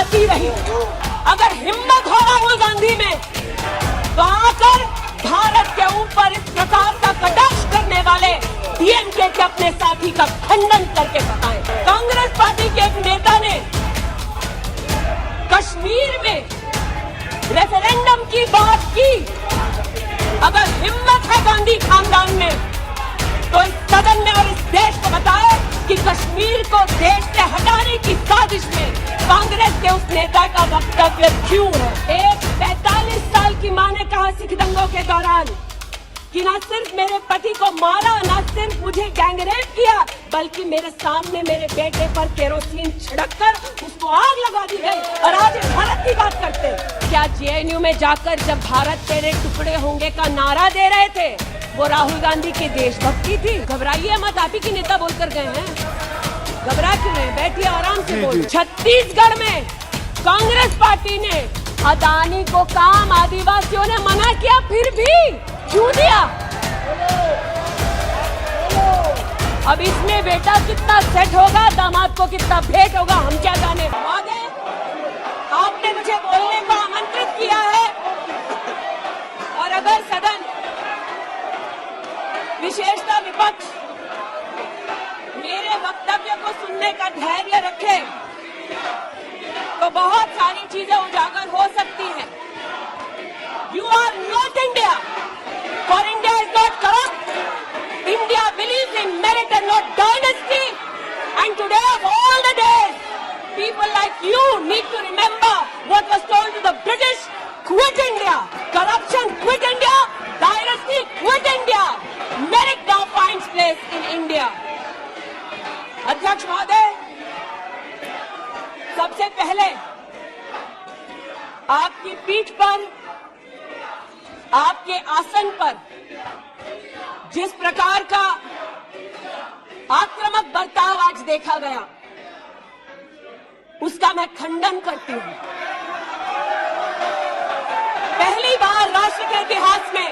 बजाती रही। अगर हिम्मत हो राहुल गांधी में तो आकर भारत के ऊपर इस प्रकार का कटाक्ष करने वाले डीएमके के अपने साथी का खंडन करके बताएं। कांग्रेस पार्टी के एक नेता ने कश्मीर में रेफरेंडम की बात की। अगर हिम्मत है गांधी खानदान में तो इस सदन में और इस देश को बताए कि कश्मीर को देश से हटाने की साजिश में कांग्रेस के उस नेता का वक्तव्य क्यों है। एक 45 साल की मां ने कहा सिख दंगों के दौरान कि न सिर्फ मेरे पति को मारा, न सिर्फ मुझे गैंगरेप किया, बल्कि मेरे सामने मेरे बेटे पर केरोसिन छिड़ककर उसको आग लगा दी गई। और आज भारत की बात करते हैं। क्या जेएनयू में जाकर जब भारत तेरे टुकड़े होंगे का नारा दे रहे थे वो राहुल गांधी की देशभक्ति थी? घबराइए मत, आप ही की नेता बोलकर गए हैं, घबरा क्यों रहे? बैठिए आराम से बोल। छत्तीसगढ़ में कांग्रेस पार्टी ने अदानी को काम आदिवासियों ने मना किया, फिर भी क्यों दिया? अब इसमें बेटा कितना सेट होगा, दामाद को कितना भेंट होगा, हम क्या जाने। आपने मुझे बोलने को आमंत्रित किया है और अगर सदन विशेषतः विपक्ष मेरे वक्तव्य को सुनने का धैर्य रखे तो बहुत सारी चीजें उजागर हो सकती हैं। You are not India, for India is not corrupt. India believes in merit and not dynasty. And today of all the days, people like you need to remember what was told to the British: quit India, corruption quit India, dynasty quit India. Merit now finds place in India. अध्यक्ष महोदय, सबसे पहले आपकी पीठ पर, आपके आसन पर जिस प्रकार का आक्रामक बर्ताव आज देखा गया उसका मैं खंडन करती हूं। पहली बार राष्ट्र के इतिहास में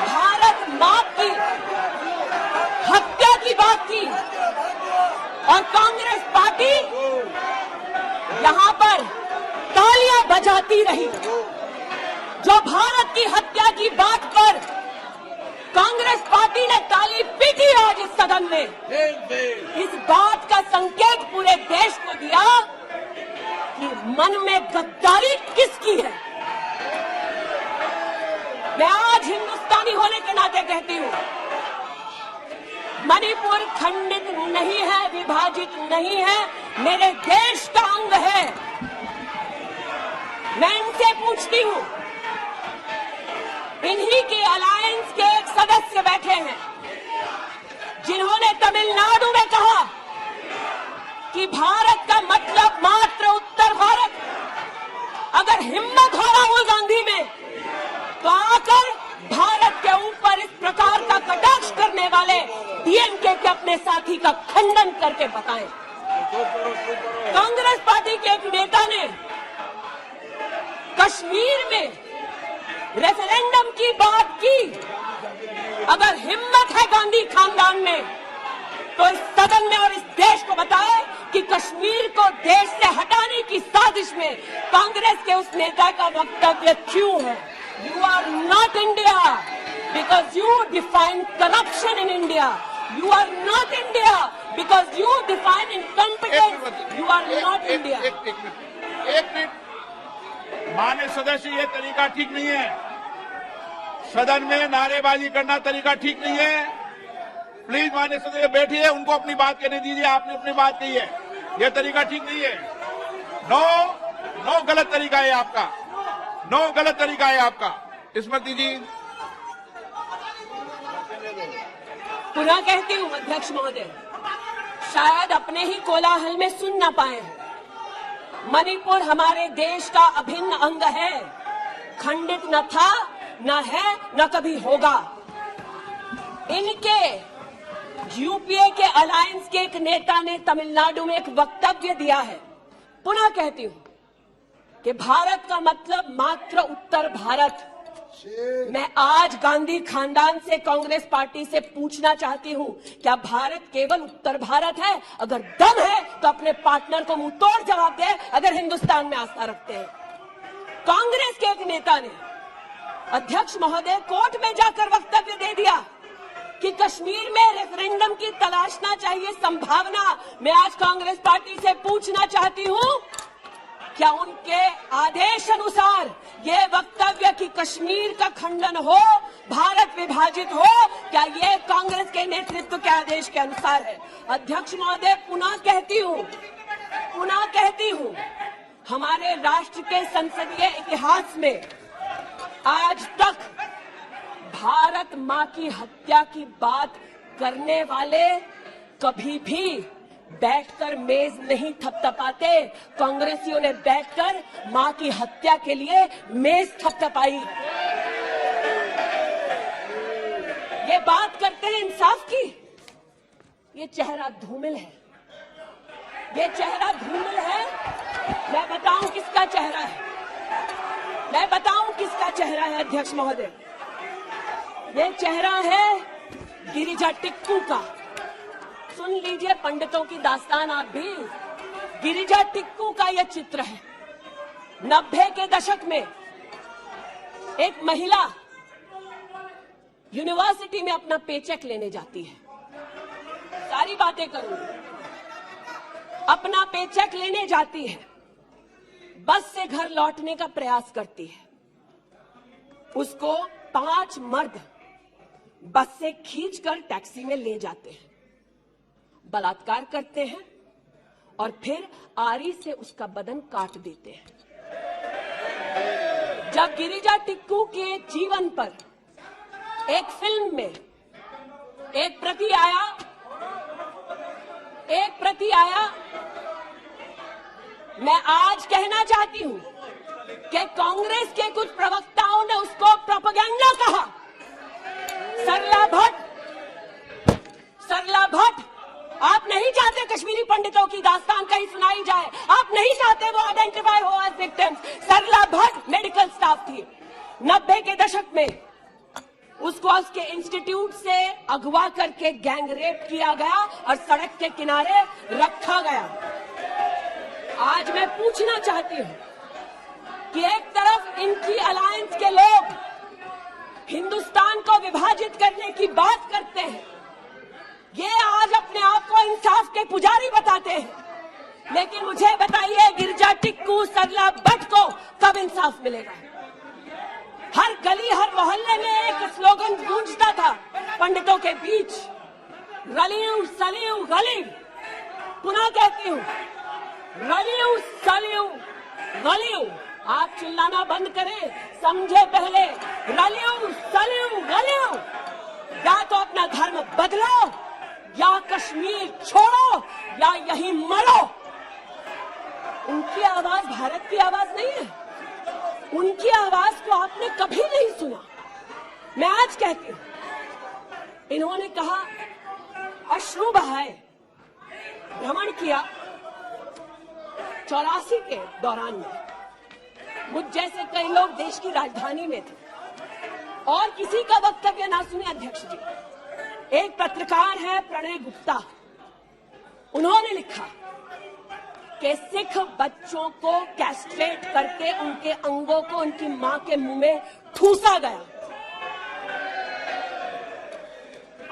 भारत मां की हत्या की बात थी और कांग्रेस पार्टी यहां पर तालियां बजाती रही। जो भारत की हत्या की बात पर कांग्रेस पार्टी ने ताली पीटी आज इस सदन में, इस बात का संकेत पूरे देश को दिया कि मन में गद्दारी किसकी है। मैं आज हिंदुस्तानी होने के नाते कहती हूं, मणिपुर खंडित नहीं है, विभाजित नहीं है, मेरे देश का अंग है। मैं इनसे पूछती हूं, इन्हीं के अलायंस के एक सदस्य बैठे हैं जिन्होंने तमिलनाडु में कहा कि भारत का मतलब मात्र उत्तर भारत। अगर हिम्मत हो राहुल गांधी में तो आकर भारत के ऊपर इस प्रकार का कटाक्ष करने वाले डीएमके के अपने साथी का खंडन करके बताएं। कांग्रेस पार्टी के एक नेता ने कश्मीर में रेफरेंडम की बात की। अगर हिम्मत है गांधी खानदान में तो इस सदन में और इस देश को बताए कि कश्मीर को देश से हटाने की साजिश में कांग्रेस के उस नेता का वक्तव्य क्यों है। You are not India because you define corruption in India. You are not India because you define incompetence. You are not India. एक मिनट माननीय सदस्य, ये तरीका ठीक नहीं है। सदन में नारेबाजी करना तरीका ठीक नहीं है। प्लीज माननीय सदस्य बैठिए, उनको अपनी बात कहने दीजिए। आपने अपनी बात कही है, यह तरीका ठीक नहीं है। नो गलत तरीका है आपका, नो गलत तरीका है आपका। स्मृति जी, पुनः कहती हूं अध्यक्ष महोदय, शायद अपने ही कोलाहल में सुन न पाए हैं। मणिपुर हमारे देश का अभिन्न अंग है, खंडित न था, न है, न कभी होगा। इनके यूपीए के अलायंस के एक नेता ने तमिलनाडु में एक वक्तव्य दिया है। पुनः कहती हूं कि भारत का मतलब मात्र उत्तर भारत। मैं आज गांधी खानदान से, कांग्रेस पार्टी से पूछना चाहती हूं, क्या भारत केवल उत्तर भारत है? अगर दम है तो अपने पार्टनर को मुंह तोड़ जवाब दे, अगर हिंदुस्तान में आस्था रखते हैं। कांग्रेस के एक नेता ने, अध्यक्ष महोदय, कोर्ट में जाकर वक्तव्य दे दिया कि कश्मीर में रेफरेंडम की तलाशना चाहिए संभावना। मैं आज कांग्रेस पार्टी से पूछना चाहती हूं, क्या उनके आदेश अनुसार ये वक्तव्य कि कश्मीर का खंडन हो, भारत विभाजित हो, क्या ये कांग्रेस के नेतृत्व के आदेश के अनुसार है? अध्यक्ष महोदय, पुनः कहती हूं, हमारे राष्ट्र के संसदीय इतिहास में आज तक भारत मां की हत्या की बात करने वाले कभी भी बैठकर मेज नहीं थपथपाते। कांग्रेसियों ने बैठकर मां की हत्या के लिए मेज थपथपाई। ये बात करते हैं इंसाफ की, ये चेहरा धूमिल है, ये चेहरा धूमिल है। मैं बताऊं किसका चेहरा है, मैं बताऊं किसका चेहरा है अध्यक्ष महोदय? ये चेहरा है गिरिजा टिक्कू का। सुन लीजिए पंडितों की दास्तान आप भी। गिरिजा टिक्कू का यह चित्र है। 90 के दशक में एक महिला यूनिवर्सिटी में अपना पेचेक लेने जाती है। सारी बातें करूंगी। अपना पेचेक लेने जाती है, बस से घर लौटने का प्रयास करती है। उसको 5 मर्द बस से खींचकर टैक्सी में ले जाते हैं, बलात्कार करते हैं और फिर आरी से उसका बदन काट देते हैं। जब गिरिजा टिक्कू के जीवन पर एक फिल्म में एक प्रति आया, मैं आज कहना चाहती हूं कि कांग्रेस के कुछ प्रवक्ताओं ने उसको प्रोपेगेंडा कहा। सरला भट्ट, आप नहीं चाहते कश्मीरी पंडितों की दास्तान कहीं सुनाई जाए, आप नहीं चाहते वो आइडेंटिफाई हो एज विक्टिम्स। सरला भट्ट मेडिकल स्टाफ थी। 90 के दशक में उसको उसके इंस्टीट्यूट से अगवा करके गैंग रेप किया गया और सड़क के किनारे रखा गया। आज मैं पूछना चाहती हूं कि एक तरफ इनकी अलायंस के लोग हिंदुस्तान को विभाजित करने की बात करते हैं, ये आज अपने आप को इंसाफ के पुजारी बताते हैं, लेकिन मुझे बताइए गिरिजा टिक्कू, सरला भट्ट को कब इंसाफ मिलेगा? हर गली हर मोहल्ले में एक स्लोगन गूंजता था पंडितों के बीच, रलियू सलियू गली। पुनः कहती हूं, रलियू सलियू गलियू। आप चिल्लाना बंद करें, समझे पहले। रलियू सलियू गलियू। या तो अपना धर्म बदलो, या कश्मीर छोड़ो, या यहीं मरो। उनकी आवाज भारत की आवाज नहीं है। उनकी आवाज को आपने कभी नहीं सुना। मैं आज कहती हूं, इन्होंने कहा अश्रु बहाए, भ्रमण किया 84 के दौरान में। मुझ जैसे कई लोग देश की राजधानी में थे और किसी का वक्तव्य ना सुने अध्यक्ष जी। एक पत्रकार है प्रणय गुप्ता, उन्होंने लिखा कि सिख बच्चों को कैस्ट्रेट करके उनके अंगों को उनकी मां के मुंह में ठूसा गया।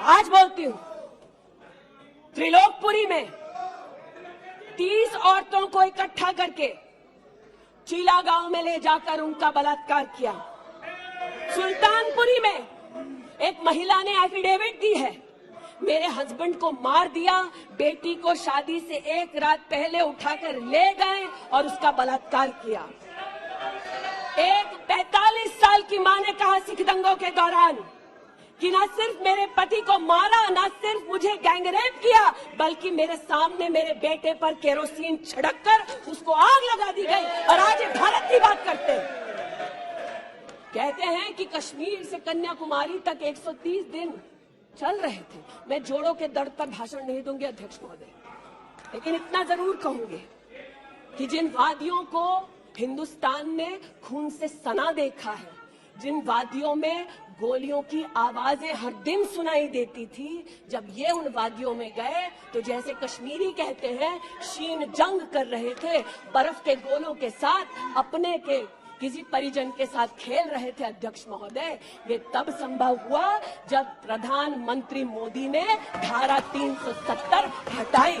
आज बोलती हूं, त्रिलोकपुरी में 30 औरतों को इकट्ठा करके चीला गांव में ले जाकर उनका बलात्कार किया। सुल्तानपुरी में एक महिला ने एफिडेविट दी है, मेरे हस्बैंड को मार दिया, बेटी को शादी से एक रात पहले उठाकर ले गए और उसका बलात्कार किया। एक 45 साल की मां ने कहा सिख दंगों के दौरान कि न सिर्फ मेरे पति को मारा, न सिर्फ मुझे गैंगरेप किया, बल्कि मेरे सामने मेरे बेटे पर केरोसिन छिड़ककर उसको आग लगा दी गई। और आज भारत की बात करते हैं, कहते हैं कि कश्मीर से कन्याकुमारी तक 130 दिन चल रहे थे। मैं जोड़ों के दर्द पर भाषण नहीं दूंगी अध्यक्ष महोदय, लेकिन इतना जरूर कहूंगी कि जिन वादियों को हिंदुस्तान ने खून से सना देखा है, जिन वादियों में गोलियों की आवाजें हर दिन सुनाई देती थी, जब ये उन वादियों में गए तो जैसे कश्मीरी कहते हैं शीन जंग कर रहे थे, बर्फ के गोलों के साथ अपने के किसी परिजन के साथ खेल रहे थे। अध्यक्ष महोदय, ये तब संभव हुआ जब प्रधानमंत्री मोदी ने धारा 370 हटाई।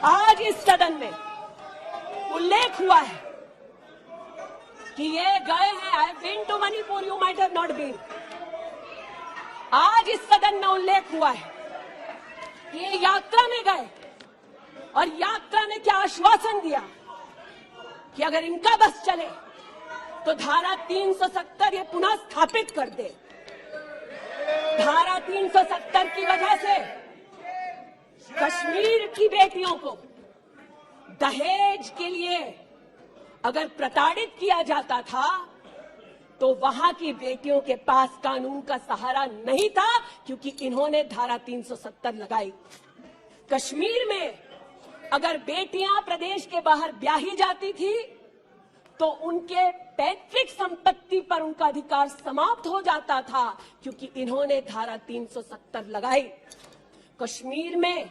आज इस सदन में उल्लेख हुआ है कि ये गए हैं, I have been to Manipur, you might have not been. आज इस सदन में उल्लेख हुआ है कि ये यात्रा में गए और यात्रा में क्या आश्वासन दिया कि अगर इनका बस चले तो धारा 370 ये पुनः स्थापित कर दे। धारा 370 की वजह से कश्मीर की बेटियों को दहेज के लिए अगर प्रताड़ित किया जाता था तो वहां की बेटियों के पास कानून का सहारा नहीं था, क्योंकि इन्होंने धारा 370 लगाई। कश्मीर में अगर बेटियां प्रदेश के बाहर ब्याही जाती थी तो उनके पैतृक संपत्ति पर उनका अधिकार समाप्त हो जाता था, क्योंकि इन्होंने धारा 370 लगाई। कश्मीर में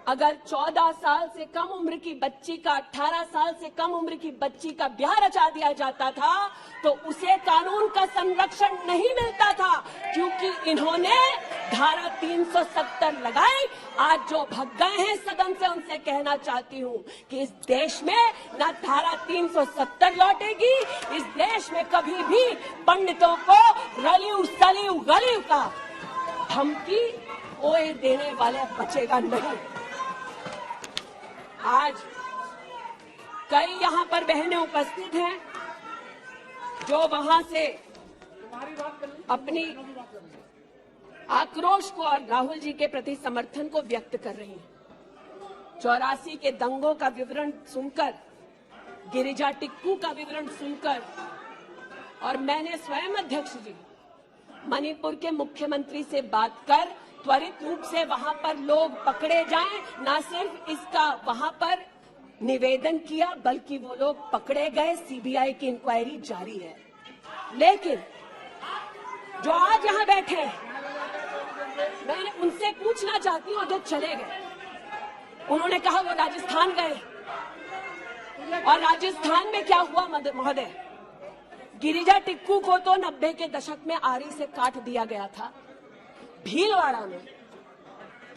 अगर 14 साल से कम उम्र की बच्ची का 18 साल से कम उम्र की बच्ची का ब्याह रचा दिया जाता था तो उसे कानून का संरक्षण नहीं मिलता था, क्योंकि इन्होंने धारा 370 लगाई। आज जो भग गए हैं सदन से, उनसे कहना चाहती हूं कि इस देश में ना धारा 370 लौटेगी, इस देश में कभी भी पंडितों को रलियू सलियू गलियू का धमकी ओए देने वाले बचेगा नहीं। आज कई यहां पर बहनें उपस्थित हैं जो वहां से अपनी आक्रोश को और राहुल जी के प्रति समर्थन को व्यक्त कर रही हैं। 84 के दंगों का विवरण सुनकर, गिरिजा टिक्कू का विवरण सुनकर, और मैंने स्वयं अध्यक्ष जी मणिपुर के मुख्यमंत्री से बात कर त्वरित रूप से वहां पर लोग पकड़े जाएं, ना सिर्फ इसका वहां पर निवेदन किया बल्कि वो लोग पकड़े गए। सीबीआई की इंक्वायरी जारी है। लेकिन जो आज यहां बैठे हैं, मैं उनसे पूछना चाहती हूं जो चले गए। उन्होंने कहा वो राजस्थान गए, और राजस्थान में क्या हुआ महोदय? गिरिजा टिक्कू को तो 90 के दशक में आरी से काट दिया गया था। भीलवाड़ा में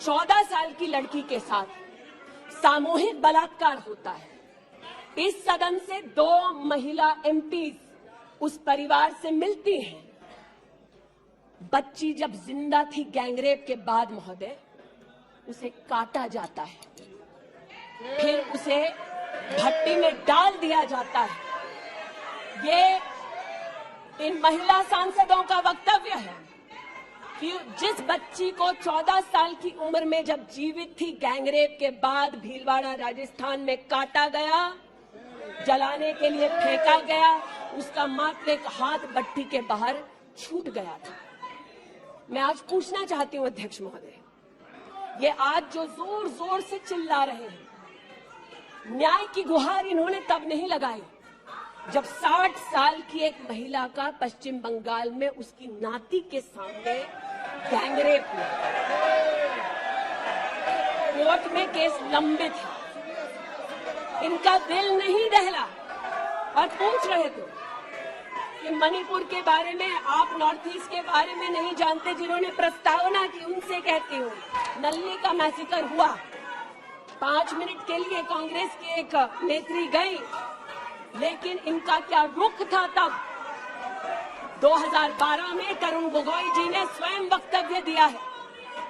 14 साल की लड़की के साथ सामूहिक बलात्कार होता है। इस सदन से 2 महिला एमपी उस परिवार से मिलती हैं। बच्ची जब जिंदा थी गैंगरेप के बाद महोदय, उसे काटा जाता है, फिर उसे भट्टी में डाल दिया जाता है। ये इन महिला सांसदों का वक्तव्य है कि जिस बच्ची को 14 साल की उम्र में जब जीवित थी गैंगरेप के बाद भीलवाड़ा राजस्थान में काटा गया, जलाने के लिए फेंका गया, उसका मात्र एक हाथ भट्टी के बाहर छूट गया था। मैं आज पूछना चाहती हूं अध्यक्ष महोदय, ये आज जो जोर जोर से चिल्ला रहे हैं, न्याय की गुहार इन्होंने तब नहीं लगाई जब 60 साल की एक महिला का पश्चिम बंगाल में उसकी नाती के सामने गैंगरेप हुआ। कोर्ट में केस लंबित है। इनका दिल नहीं दहला और पूछ रहे थे कि मणिपुर के बारे में आप नॉर्थ ईस्ट के बारे में नहीं जानते। जिन्होंने प्रस्तावना की उनसे कहती हूँ, नल्ली का मैसेकर हुआ, 5 मिनट के लिए कांग्रेस की एक नेत्री गई, लेकिन इनका क्या रुख था तब। 2012 में तरुण गोगोई जी ने स्वयं वक्तव्य दिया है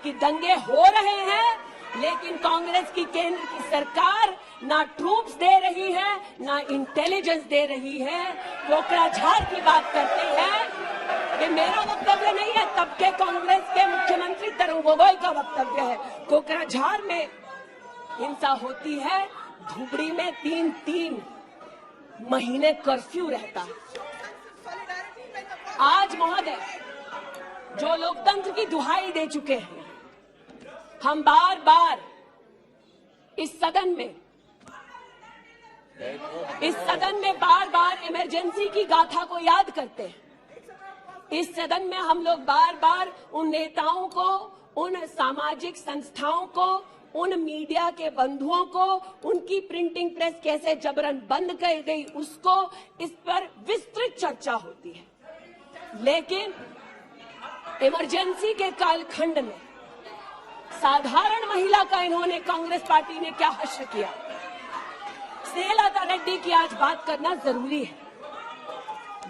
कि दंगे हो रहे हैं, लेकिन कांग्रेस की केंद्र की सरकार ना ट्रूप्स दे रही है, ना इंटेलिजेंस दे रही है। कोकराझार की बात करते हैं, ये मेरा वक्तव्य नहीं है, तब के कांग्रेस के मुख्यमंत्री तरुण गोगोई का वक्तव्य है। कोकराझार में हिंसा होती है, धुबड़ी में 3-3 महीने कर्फ्यू रहता है। आज महोदय जो लोकतंत्र की दुहाई दे चुके हैं, हम बार बार इस सदन में इस सदन में बार बार इमरजेंसी की गाथा को याद करते हैं। इस सदन में हम लोग बार बार उन नेताओं को, उन सामाजिक संस्थाओं को, उन मीडिया के बंधुओं को, उनकी प्रिंटिंग प्रेस कैसे जबरन बंद कर गई उसको, इस पर विस्तृत चर्चा होती है। लेकिन इमरजेंसी के कालखंड में साधारण महिला का इन्होंने, कांग्रेस पार्टी ने क्या हश्र किया। स्नेहलता रेड्डी की आज बात करना जरूरी है।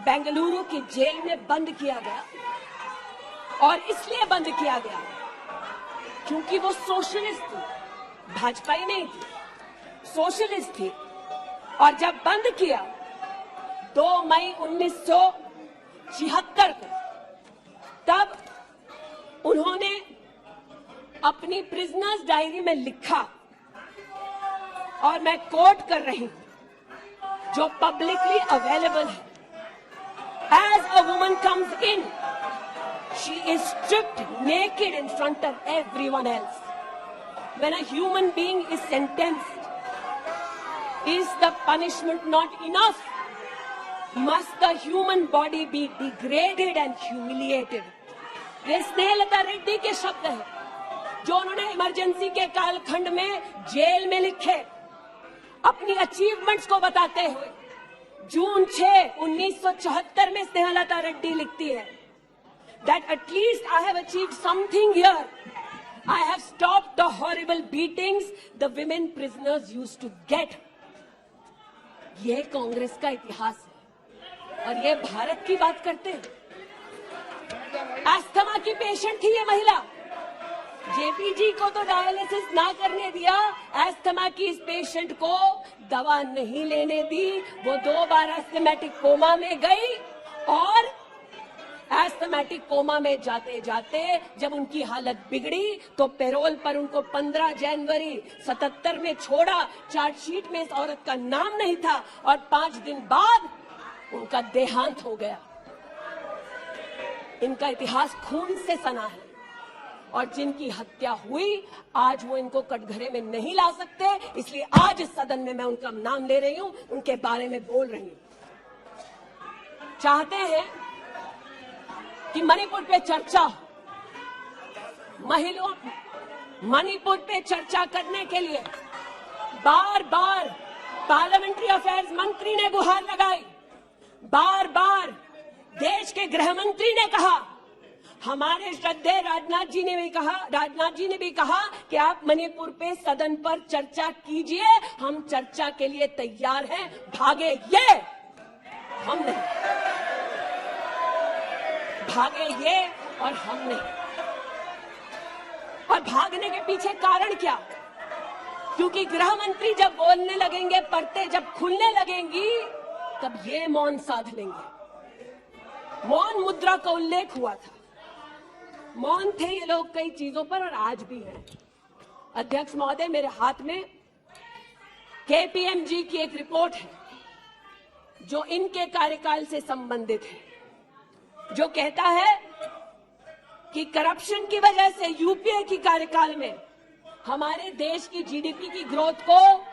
बेंगलुरु की जेल में बंद किया गया और इसलिए बंद किया गया क्योंकि वो सोशलिस्ट थी, भाजपाई नहीं थी, सोशलिस्ट थी। और जब बंद किया 2 मई 1976 को, तब उन्होंने अपनी प्रिजनर्स डायरी में लिखा, और मैं कोट कर रही हूं, जो पब्लिकली अवेलेबल है। As a woman comes in, she is stripped naked in front of everyone else. When a human being is sentenced, is the punishment not enough? Must the human body be degraded and humiliated? ये स्नेहलता रेड्डी के शब्द हैं, जो उन्होंने emergency के कालखंड में jail में लिखे, अपनी अचीवमेंट्स को बताते हुए। जून 6, 1974 में स्नेहलता रेड्डी लिखती है that at least I have achieved something here. I have stopped the horrible beatings the women prisoners used to get. ये कांग्रेस का इतिहास है और ये भारत की बात करते हैं। अस्थमा की पेशेंट थी ये महिला, जेपी जी को तो डायलिसिस ना करने दिया, अस्थमा की इस पेशेंट को दवा नहीं लेने दी। वो 2 बार एस्थमेटिक कोमा में गई और एस्थमेटिक कोमा में जाते जाते जब उनकी हालत बिगड़ी तो पैरोल पर उनको 15 जनवरी 77 में छोड़ा। चार्जशीट में इस औरत का नाम नहीं था और 5 दिन बाद उनका देहांत हो गया। इनका इतिहास खून से सना है और जिनकी हत्या हुई आज वो इनको कटघरे में नहीं ला सकते, इसलिए आज इस सदन में मैं उनका नाम ले रही हूं, उनके बारे में बोल रही हूं। चाहते हैं कि मणिपुर पे चर्चा हो। मणिपुर पे चर्चा करने के लिए बार बार पार्लियामेंट्री अफेयर्स मंत्री ने गुहार लगाई, बार बार देश के गृह मंत्री ने कहा, हमारे श्रद्धेय राजनाथ जी ने भी कहा कि आप मणिपुर पे सदन पर चर्चा कीजिए, हम चर्चा के लिए तैयार हैं, भागे ये हम नहीं, भागे ये और हम नहीं। और भागने के पीछे कारण क्या? क्योंकि गृह मंत्री जब बोलने लगेंगे, परतें जब खुलने लगेंगी, तब ये मौन साध लेंगे। मौन मुद्रा का उल्लेख हुआ था, मौन थे ये लोग कई चीजों पर और आज भी हैं। अध्यक्ष महोदय, मेरे हाथ में केपीएमजी की एक रिपोर्ट है जो इनके कार्यकाल से संबंधित है, जो कहता है कि करप्शन की वजह से यूपीए की कार्यकाल में हमारे देश की जीडीपी की ग्रोथ को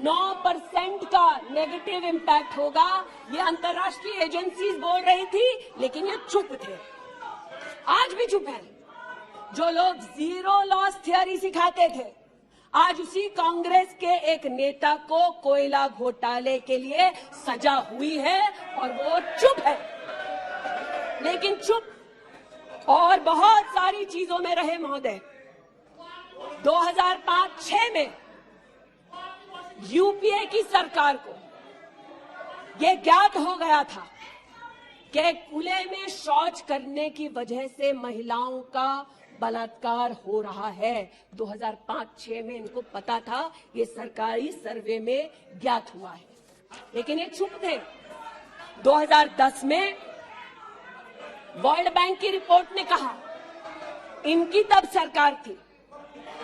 9% का नेगेटिव इंपैक्ट होगा। ये अंतर्राष्ट्रीय एजेंसीज बोल रही थी, लेकिन ये चुप थे, आज भी चुप है। जो लोग जीरो लॉस थियरी सिखाते थे, आज उसी कांग्रेस के एक नेता को कोयला घोटाले के लिए सजा हुई है और वो चुप है। लेकिन चुप और बहुत सारी चीजों में रहे महोदय। 2005-6 में यूपीए की सरकार को यह ज्ञात हो गया था कि खुले में शौच करने की वजह से महिलाओं का बलात्कार हो रहा है। 2005-6 में इनको पता था, ये सरकारी सर्वे में ज्ञात हुआ है, लेकिन ये चुप थे। 2010 में वर्ल्ड बैंक की रिपोर्ट ने कहा, इनकी तब सरकार थी,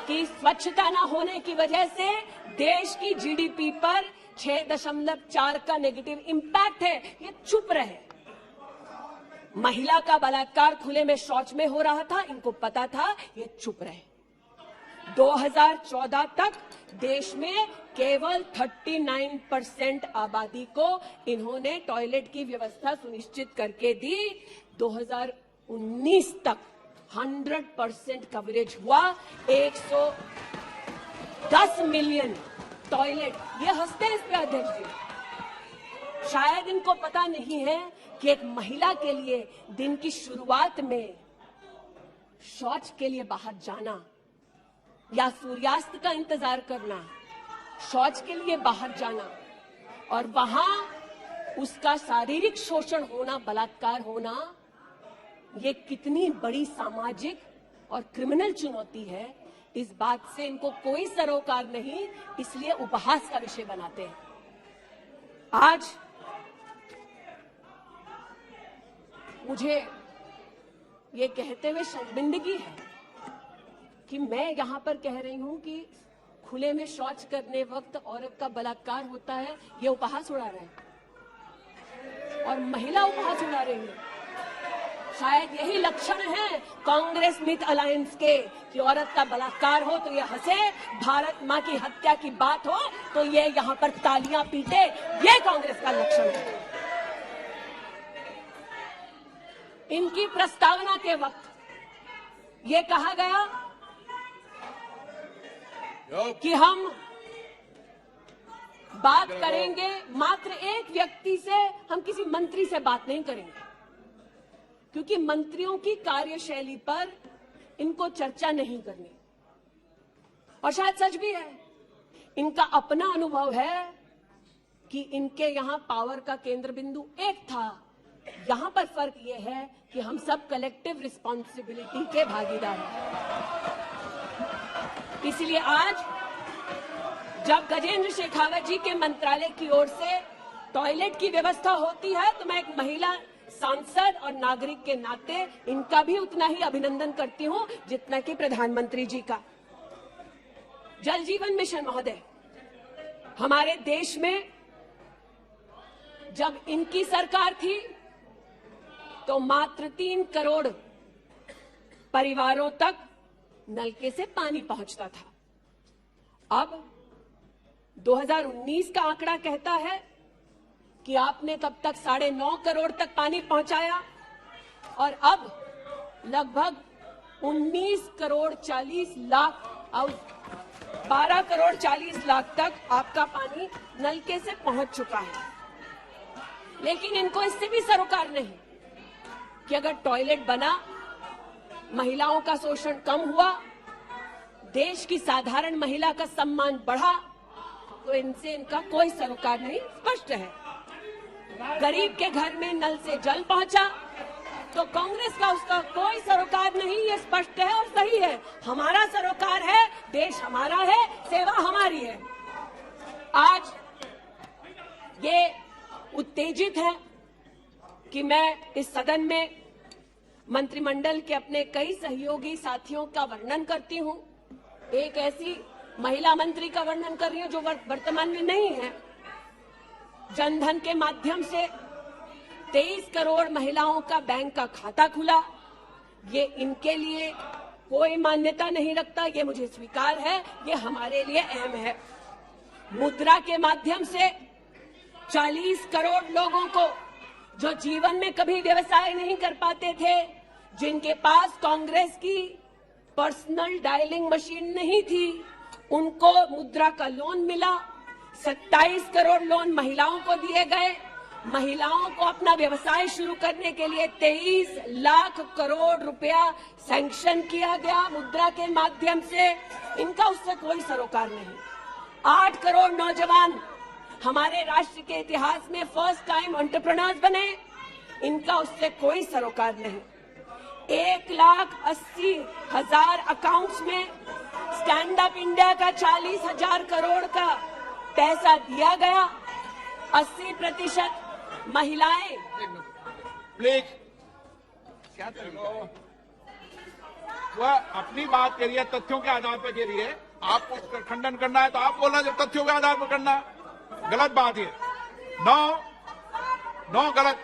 कि स्वच्छता न होने की वजह से देश की जीडीपी पर 6.4 का नेगेटिव इंपैक्ट है। ये चुप रहे। महिला का बलात्कार खुले में शौच में हो रहा था, इनको पता था, ये चुप रहे। 2014 तक देश में केवल 39% आबादी को इन्होंने टॉयलेट की व्यवस्था सुनिश्चित करके दी। 2019 तक 100% कवरेज हुआ। 110 मिलियन टॉयलेट। ये हंसते हैं इस पे अध्यक्ष जी। शायद इनको पता नहीं है कि एक महिला के लिए दिन की शुरुआत में शौच के लिए बाहर जाना या सूर्यास्त का इंतजार करना, शौच के लिए बाहर जाना और वहां उसका शारीरिक शोषण होना, बलात्कार होना, ये कितनी बड़ी सामाजिक और क्रिमिनल चुनौती है, इस बात से इनको कोई सरोकार नहीं, इसलिए उपहास का विषय बनाते हैं। आज मुझे ये कहते हुए शर्मिंदगी है कि मैं यहां पर कह रही हूं कि खुले में शौच करने वक्त औरत का बलात्कार होता है, ये उपहास उड़ा रहे हैं और महिला उपहास उड़ा रही है। शायद यही लक्षण है कांग्रेस मिथ अलायंस के कि औरत का बलात्कार हो तो ये हंसे, भारत मां की हत्या की बात हो तो ये यहां पर तालियां पीटे, ये कांग्रेस का लक्षण है। इनकी प्रस्तावना के वक्त ये कहा गया कि हम बात करेंगे मात्र एक व्यक्ति से, हम किसी मंत्री से बात नहीं करेंगे क्योंकि मंत्रियों की कार्यशैली पर इनको चर्चा नहीं करनी। और शायद सच भी है, इनका अपना अनुभव है कि इनके यहां पावर का केंद्र बिंदु एक था। यहां पर फर्क यह है कि हम सब कलेक्टिव रिस्पॉन्सिबिलिटी के भागीदार हैं। इसलिए आज जब गजेंद्र शेखावत जी के मंत्रालय की ओर से टॉयलेट की व्यवस्था होती है तो मैं एक महिला सांसद और नागरिक के नाते इनका भी उतना ही अभिनंदन करती हूं जितना कि प्रधानमंत्री जी का। जल जीवन मिशन महोदय, हमारे देश में जब इनकी सरकार थी तो मात्र 3 करोड़ परिवारों तक नलके से पानी पहुंचता था। अब 2019 का आंकड़ा कहता है कि आपने तब तक 9.5 करोड़ तक पानी पहुंचाया और अब लगभग 19 करोड़ 40 लाख और 12 करोड़ 40 लाख तक आपका पानी नलके से पहुंच चुका है। लेकिन इनको इससे भी सरोकार नहीं कि अगर टॉयलेट बना, महिलाओं का शोषण कम हुआ, देश की साधारण महिला का सम्मान बढ़ा, तो इनसे इनका कोई सरोकार नहीं। स्पष्ट है, गरीब के घर में नल से जल पहुंचा तो कांग्रेस का उसका कोई सरोकार नहीं। ये स्पष्ट है और सही है। हमारा सरोकार है, देश हमारा है, सेवा हमारी है। आज ये उत्तेजित है कि मैं इस सदन में मंत्रिमंडल के अपने कई सहयोगी साथियों का वर्णन करती हूं। एक ऐसी महिला मंत्री का वर्णन कर रही हूं जो वर्तमान में नहीं है। जनधन के माध्यम से 23 करोड़ महिलाओं का बैंक का खाता खुला। ये इनके लिए कोई मान्यता नहीं रखता, ये मुझे स्वीकार है, ये हमारे लिए अहम है। मुद्रा के माध्यम से 40 करोड़ लोगों को जो जीवन में कभी व्यवसाय नहीं कर पाते थे, जिनके पास कांग्रेस की पर्सनल डायलिंग मशीन नहीं थी, उनको मुद्रा का लोन मिला। 27 करोड़ लोन महिलाओं को दिए गए। महिलाओं को अपना व्यवसाय शुरू करने के लिए 23 लाख करोड़ रुपया सैंक्शन किया गया मुद्रा के माध्यम से। इनका उससे कोई सरोकार नहीं। 8 करोड़ नौजवान हमारे राष्ट्र के इतिहास में फर्स्ट टाइम एंटरप्रेन्योर्स बने। इनका उससे कोई सरोकार नहीं। 1,80,000 अकाउंट्स में स्टैंड अप इंडिया का 40,000 करोड़ का पैसा दिया गया। 80% महिलाएं। प्लीज, क्या वह अपनी बात करिए, तथ्यों के आधार पर करिए। आपको उसका खंडन करना है तो आप बोलना, जब तथ्यों के आधार पर करना। गलत बात है। नो गलत।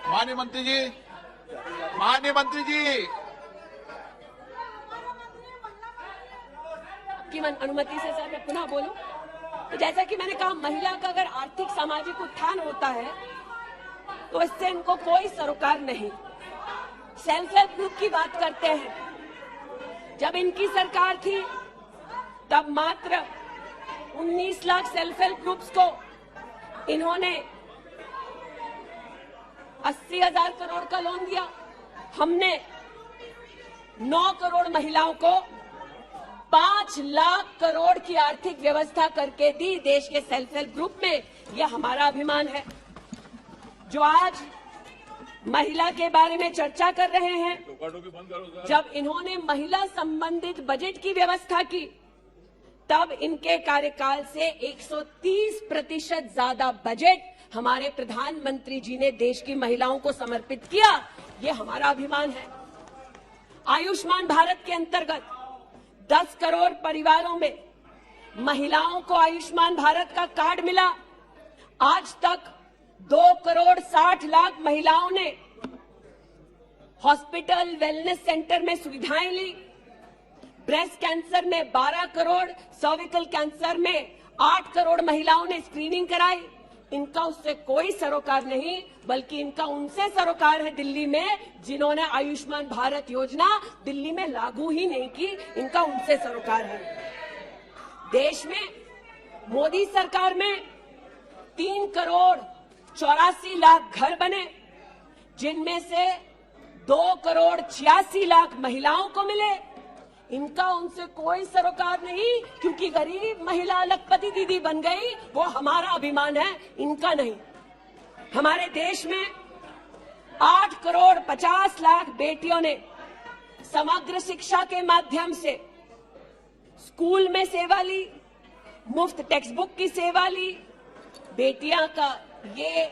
माननीय मंत्री जी, आपकी अनुमति से सर मैं पुनः बोलूं तो जैसा कि मैंने कहा, महिला का अगर आर्थिक सामाजिक उत्थान होता है तो इससे इनको कोई सरोकार नहीं। सेल्फ हेल्प ग्रुप की बात करते हैं, जब इनकी सरकार थी तब मात्र 19 लाख सेल्फ हेल्प ग्रुप्स को इन्होंने 80,000 करोड़ का लोन दिया। हमने 9 करोड़ महिलाओं को 5 लाख करोड़ की आर्थिक व्यवस्था करके दी देश के सेल्फ हेल्प ग्रुप में। यह हमारा अभिमान है। जो आज महिला के बारे में चर्चा कर रहे हैं, जब इन्होंने महिला संबंधित बजट की व्यवस्था की तब इनके कार्यकाल से 130% ज्यादा बजट हमारे प्रधानमंत्री जी ने देश की महिलाओं को समर्पित किया। ये हमारा अभिमान है। आयुष्मान भारत के अंतर्गत 10 करोड़ परिवारों में महिलाओं को आयुष्मान भारत का कार्ड मिला। आज तक 2 करोड़ 60 लाख महिलाओं ने हॉस्पिटल वेलनेस सेंटर में सुविधाएं ली। ब्रेस्ट कैंसर में 12 करोड़, सर्विकल कैंसर में 8 करोड़ महिलाओं ने स्क्रीनिंग कराई। इनका उससे कोई सरोकार नहीं, बल्कि इनका उनसे सरोकार है दिल्ली में, जिन्होंने आयुष्मान भारत योजना दिल्ली में लागू ही नहीं की। इनका उनसे सरोकार है। देश में मोदी सरकार में 3 करोड़ 84 लाख घर बने, जिनमें से 2 करोड़ 86 लाख महिलाओं को मिले। इनका उनसे कोई सरोकार नहीं, क्योंकि गरीब महिला लखपति दीदी बन गई, वो हमारा अभिमान है, इनका नहीं। हमारे देश में 8 करोड़ 50 लाख बेटियों ने समग्र शिक्षा के माध्यम से स्कूल में सेवा ली, मुफ्त टेक्स्ट बुक की सेवा ली। बेटियां का ये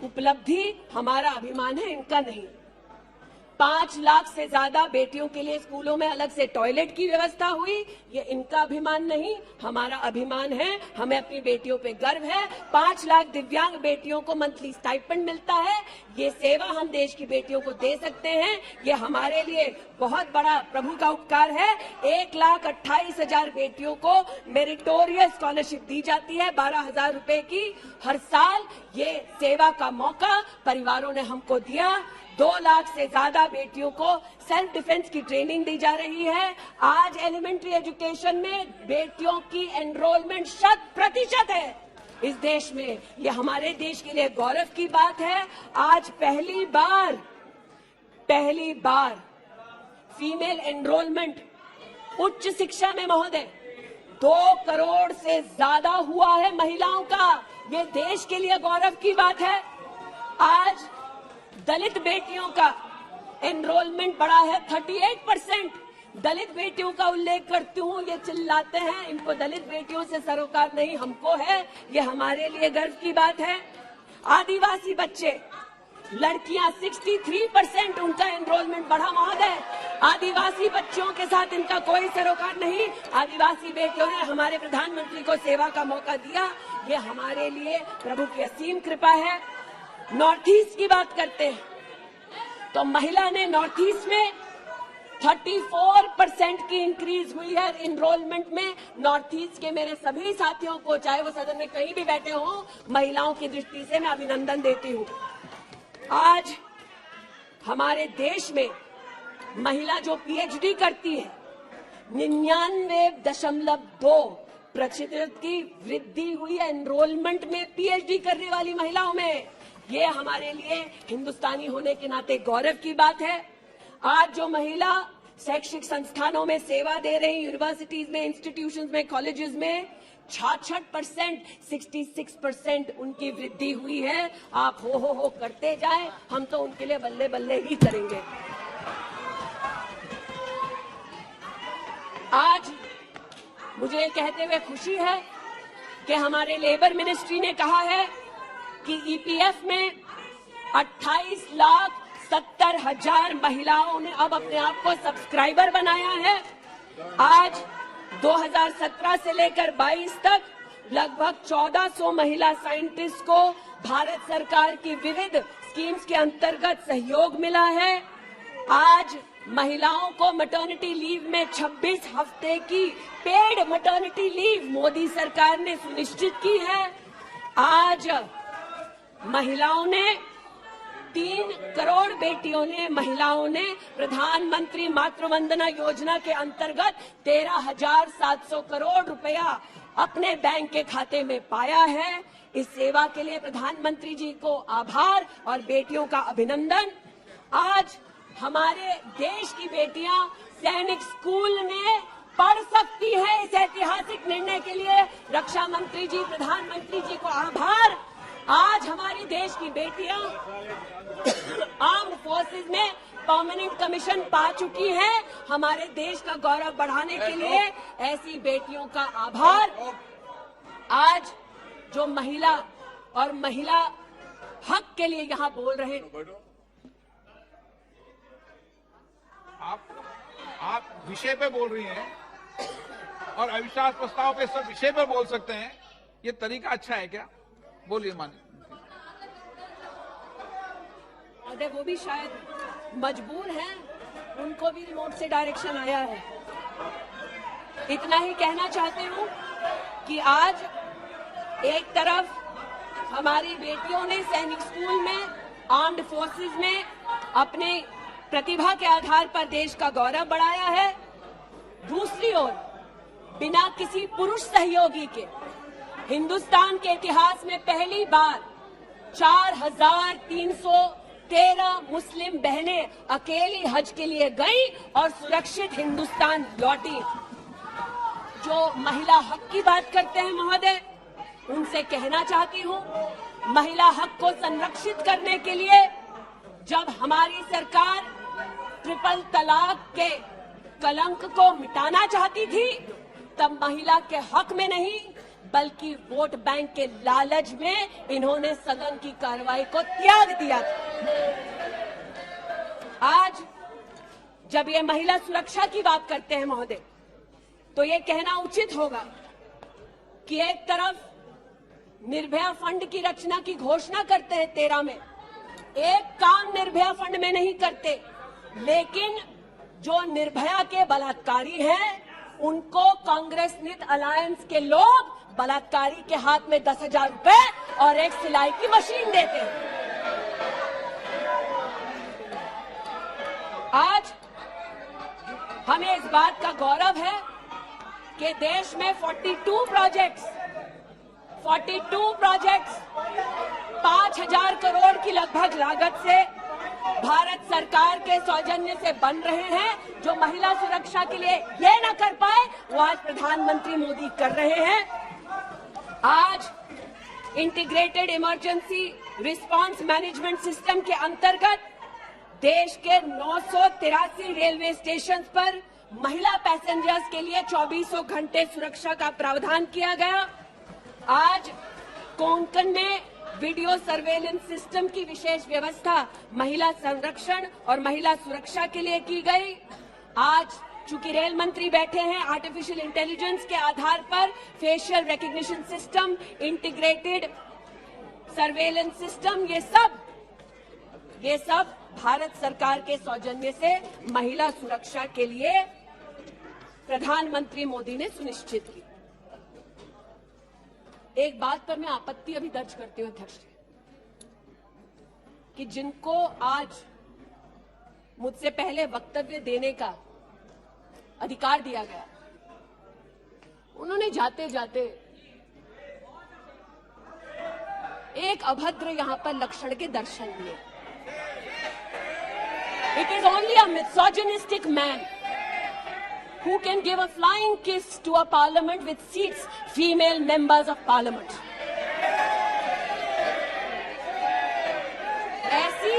उपलब्धि हमारा अभिमान है, इनका नहीं। 5 लाख से ज्यादा बेटियों के लिए स्कूलों में अलग से टॉयलेट की व्यवस्था हुई। ये इनका अभिमान नहीं, हमारा अभिमान है। हमें अपनी बेटियों पे गर्व है। 5 लाख दिव्यांग बेटियों को मंथली स्टाइपेंड मिलता है। ये सेवा हम देश की बेटियों को दे सकते हैं। ये हमारे लिए बहुत बड़ा प्रभु का उपकार है। 1,28,000 बेटियों को मेरिटोरियस स्कॉलरशिप दी जाती है, 12,000 रुपए की हर साल। ये सेवा का मौका परिवारों ने हमको दिया। 2 लाख से ज्यादा बेटियों को सेल्फ डिफेंस की ट्रेनिंग दी जा रही है। आज एलिमेंट्री एजुकेशन में बेटियों की एनरोलमेंट 100% है इस देश में। ये हमारे देश के लिए गौरव की बात है। आज पहली बार फीमेल एनरोलमेंट उच्च शिक्षा में महोदय 2 करोड़ से ज्यादा हुआ है महिलाओं का। ये देश के लिए गौरव की बात है। आज दलित बेटियों का एनरोलमेंट बढ़ा है 38%। दलित बेटियों का उल्लेख करती हूँ, ये चिल्लाते हैं इनको दलित बेटियों से सरोकार नहीं, हमको है। ये हमारे लिए गर्व की बात है। आदिवासी बच्चे, लड़कियां 63% उनका एनरोलमेंट बढ़ा महोदय। आदिवासी बच्चों के साथ इनका कोई सरोकार नहीं। आदिवासी बेटियों ने हमारे प्रधानमंत्री को सेवा का मौका दिया। ये हमारे लिए प्रभु की असीम कृपा है। नॉर्थ ईस्ट की बात करते हैं तो महिला ने नॉर्थ ईस्ट में 34% की इंक्रीज हुई है एनरोलमेंट में। नॉर्थ ईस्ट के मेरे सभी साथियों को, चाहे वो सदन में कहीं भी बैठे हों, महिलाओं की दृष्टि से मैं अभिनंदन देती हूँ। आज हमारे देश में महिला जो पीएचडी करती है 99.2% की वृद्धि हुई है एनरोलमेंट में पीएचडी करने वाली महिलाओं में। ये हमारे लिए हिंदुस्तानी होने के नाते गौरव की बात है। आज जो महिला शैक्षिक संस्थानों में सेवा दे रही, यूनिवर्सिटीज में, इंस्टीट्यूशंस में, कॉलेजेस में 66%, 66% उनकी वृद्धि हुई है। आप हो करते जाएं, हम तो उनके लिए बल्ले बल्ले ही करेंगे। आज मुझे कहते हुए खुशी है कि हमारे लेबर मिनिस्ट्री ने कहा है कि ईपीएफ में 28,70,000 महिलाओं ने अब अपने आप को सब्सक्राइबर बनाया है। आज 2017 से लेकर 22 तक लगभग 1400 महिला साइंटिस्ट को भारत सरकार की विविध स्कीम्स के अंतर्गत सहयोग मिला है। आज महिलाओं को मैटरनिटी लीव में 26 हफ्ते की पेड मैटरनिटी लीव मोदी सरकार ने सुनिश्चित की है। आज महिलाओं ने 3 करोड़ बेटियों ने, महिलाओं ने प्रधानमंत्री मातृवंदना योजना के अंतर्गत 13,700 करोड़ रुपया अपने बैंक के खाते में पाया है। इस सेवा के लिए प्रधानमंत्री जी को आभार और बेटियों का अभिनंदन। आज हमारे देश की बेटियां सैनिक स्कूल में पढ़ सकती हैं। इस ऐतिहासिक निर्णय के लिए रक्षा मंत्री जी, प्रधानमंत्री जी को आभार। आज हमारी देश की बेटियां आर्म्ड फोर्सेस में परमानेंट कमीशन पा चुकी हैं। हमारे देश का गौरव बढ़ाने के लिए ऐसी बेटियों का आभार। आज जो महिला और महिला हक के लिए यहाँ बोल रहे हैं, आप विषय पे बोल रही हैं और अविश्वास प्रस्ताव पे सब विषय पे बोल सकते हैं। ये तरीका अच्छा है क्या? बोलिए माननीय। वो भी शायद मजबूर हैं, उनको भी रिमोट से डायरेक्शन आया है। इतना ही कहना चाहती हूँ कि आज एक तरफ हमारी बेटियों ने सैनिक स्कूल में, आर्म्ड फोर्सेस में अपने प्रतिभा के आधार पर देश का गौरव बढ़ाया है। दूसरी ओर बिना किसी पुरुष सहयोगी के हिंदुस्तान के इतिहास में पहली बार 4,313 मुस्लिम बहनें अकेली हज के लिए गईं और सुरक्षित हिंदुस्तान लौटी। जो महिला हक की बात करते हैं महोदय, उनसे कहना चाहती हूं, महिला हक को संरक्षित करने के लिए जब हमारी सरकार ट्रिपल तलाक के कलंक को मिटाना चाहती थी, तब महिला के हक में नहीं बल्कि वोट बैंक के लालच में इन्होंने सदन की कार्रवाई को त्याग दिया था। आज जब ये महिला सुरक्षा की बात करते हैं महोदय, तो ये कहना उचित होगा कि एक तरफ निर्भया फंड की रचना की घोषणा करते हैं 13 में, एक काम निर्भया फंड में नहीं करते, लेकिन जो निर्भया के बलात्कारी हैं उनको कांग्रेस नीत अलायंस के लोग बलात्कारी के हाथ में 10,000 रुपए और एक सिलाई की मशीन देते हैं। आज हमें इस बात का गौरव है कि देश में 42 प्रोजेक्ट्स 5,000 करोड़ की लगभग लागत से भारत सरकार के सौजन्य से बन रहे हैं। जो महिला सुरक्षा के लिए ये न कर पाए, वो आज प्रधानमंत्री मोदी कर रहे हैं। आज integrated emergency response management system के अंतर्गत देश के 983 रेलवे स्टेशन पर महिला पैसेंजर्स के लिए 24 घंटे सुरक्षा का प्रावधान किया गया। आज कोंकण में वीडियो सर्वेलेंस सिस्टम की विशेष व्यवस्था महिला संरक्षण और महिला सुरक्षा के लिए की गई। आज चूंकि रेल मंत्री बैठे हैं, आर्टिफिशियल इंटेलिजेंस के आधार पर facial recognition system, integrated surveillance system, ये सब भारत सरकार के सौजन्य से महिला सुरक्षा के लिए प्रधानमंत्री मोदी ने सुनिश्चित की। एक बात पर मैं आपत्ति अभी दर्ज करती हूं अध्यक्ष जी, कि जिनको आज मुझसे पहले वक्तव्य देने का अधिकार दिया गया, उन्होंने जाते जाते एक अभद्र यहां पर लक्षण के दर्शन दिए। It is only a misogynistic man who can give a flying kiss to a parliament with seats female members of parliament. ऐसी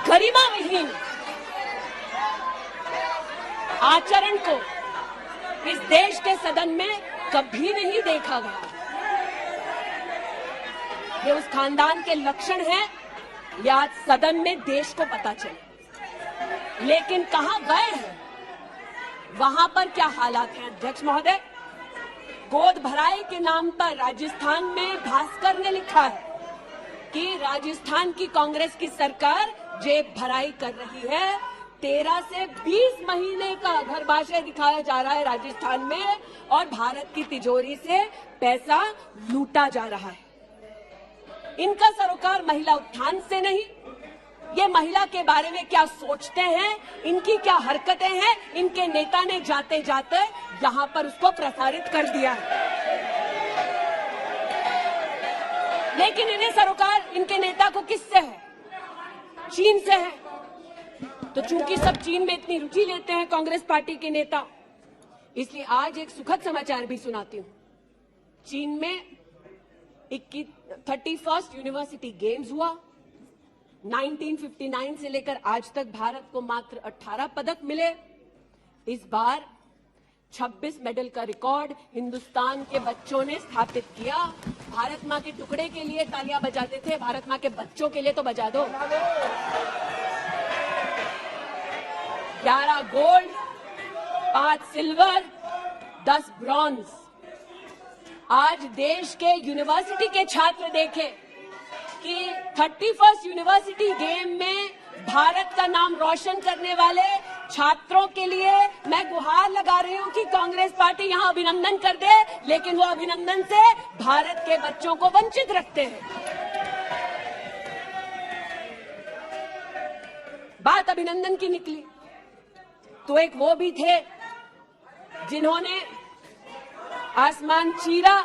गरिमा विहीन आचरण को इस देश के सदन में कभी नहीं देखा गया। ये उस खानदान के लक्षण हैं, या आज सदन में देश को पता चले। लेकिन कहां गए हैं, वहां पर क्या हालात हैं अध्यक्ष महोदय? गोद भराई के नाम पर राजस्थान में भास्कर ने लिखा है कि राजस्थान की कांग्रेस की सरकार जेब भराई कर रही है। 13 से 20 महीने का गर्भाशय दिखाया जा रहा है राजस्थान में और भारत की तिजोरी से पैसा लूटा जा रहा है। इनका सरोकार महिला उत्थान से नहीं, ये महिला के बारे में क्या सोचते हैं, इनकी क्या हरकतें हैं, इनके नेता ने जाते जाते यहां पर उसको प्रसारित कर दिया है। लेकिन इन्हें सरोकार इनके नेता को किससे है? चीन से है। तो चूंकि सब चीन में इतनी रुचि लेते हैं कांग्रेस पार्टी के नेता, इसलिए आज एक सुखद समाचार भी सुनाती हूं। चीन में 31st यूनिवर्सिटी गेम्स हुआ। 1959 से लेकर आज तक भारत को मात्र 18 पदक मिले। इस बार 26 मेडल का रिकॉर्ड हिंदुस्तान के बच्चों ने स्थापित किया। भारत मां के टुकड़े के लिए तालियां बजाते थे, भारत मां के बच्चों के लिए तो बजा दो। 11 गोल्ड, 5 सिल्वर, 10 ब्रॉन्ज। आज देश के यूनिवर्सिटी के छात्र देखें कि 31st यूनिवर्सिटी गेम में भारत का नाम रोशन करने वाले छात्रों के लिए मैं गुहार लगा रही हूं कि कांग्रेस पार्टी यहां अभिनंदन कर दे, लेकिन वो अभिनंदन से भारत के बच्चों को वंचित रखते हैं। बात अभिनंदन की निकली तो एक वो भी थे जिन्होंने आसमान चीरा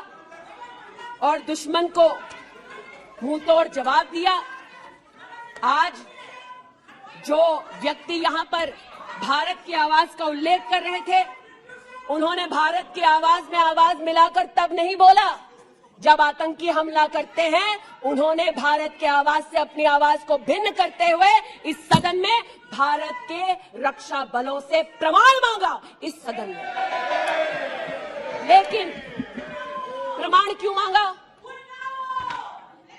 और दुश्मन को मुंह तोड़ जवाब दिया। आज जो व्यक्ति यहां पर भारत की आवाज का उल्लेख कर रहे थे, उन्होंने भारत की आवाज में आवाज मिलाकर तब नहीं बोला जब आतंकी हमला करते हैं। उन्होंने भारत के आवाज से अपनी आवाज को भिन्न करते हुए इस सदन में भारत के रक्षा बलों से प्रमाण मांगा इस सदन में। लेकिन प्रमाण क्यों मांगा?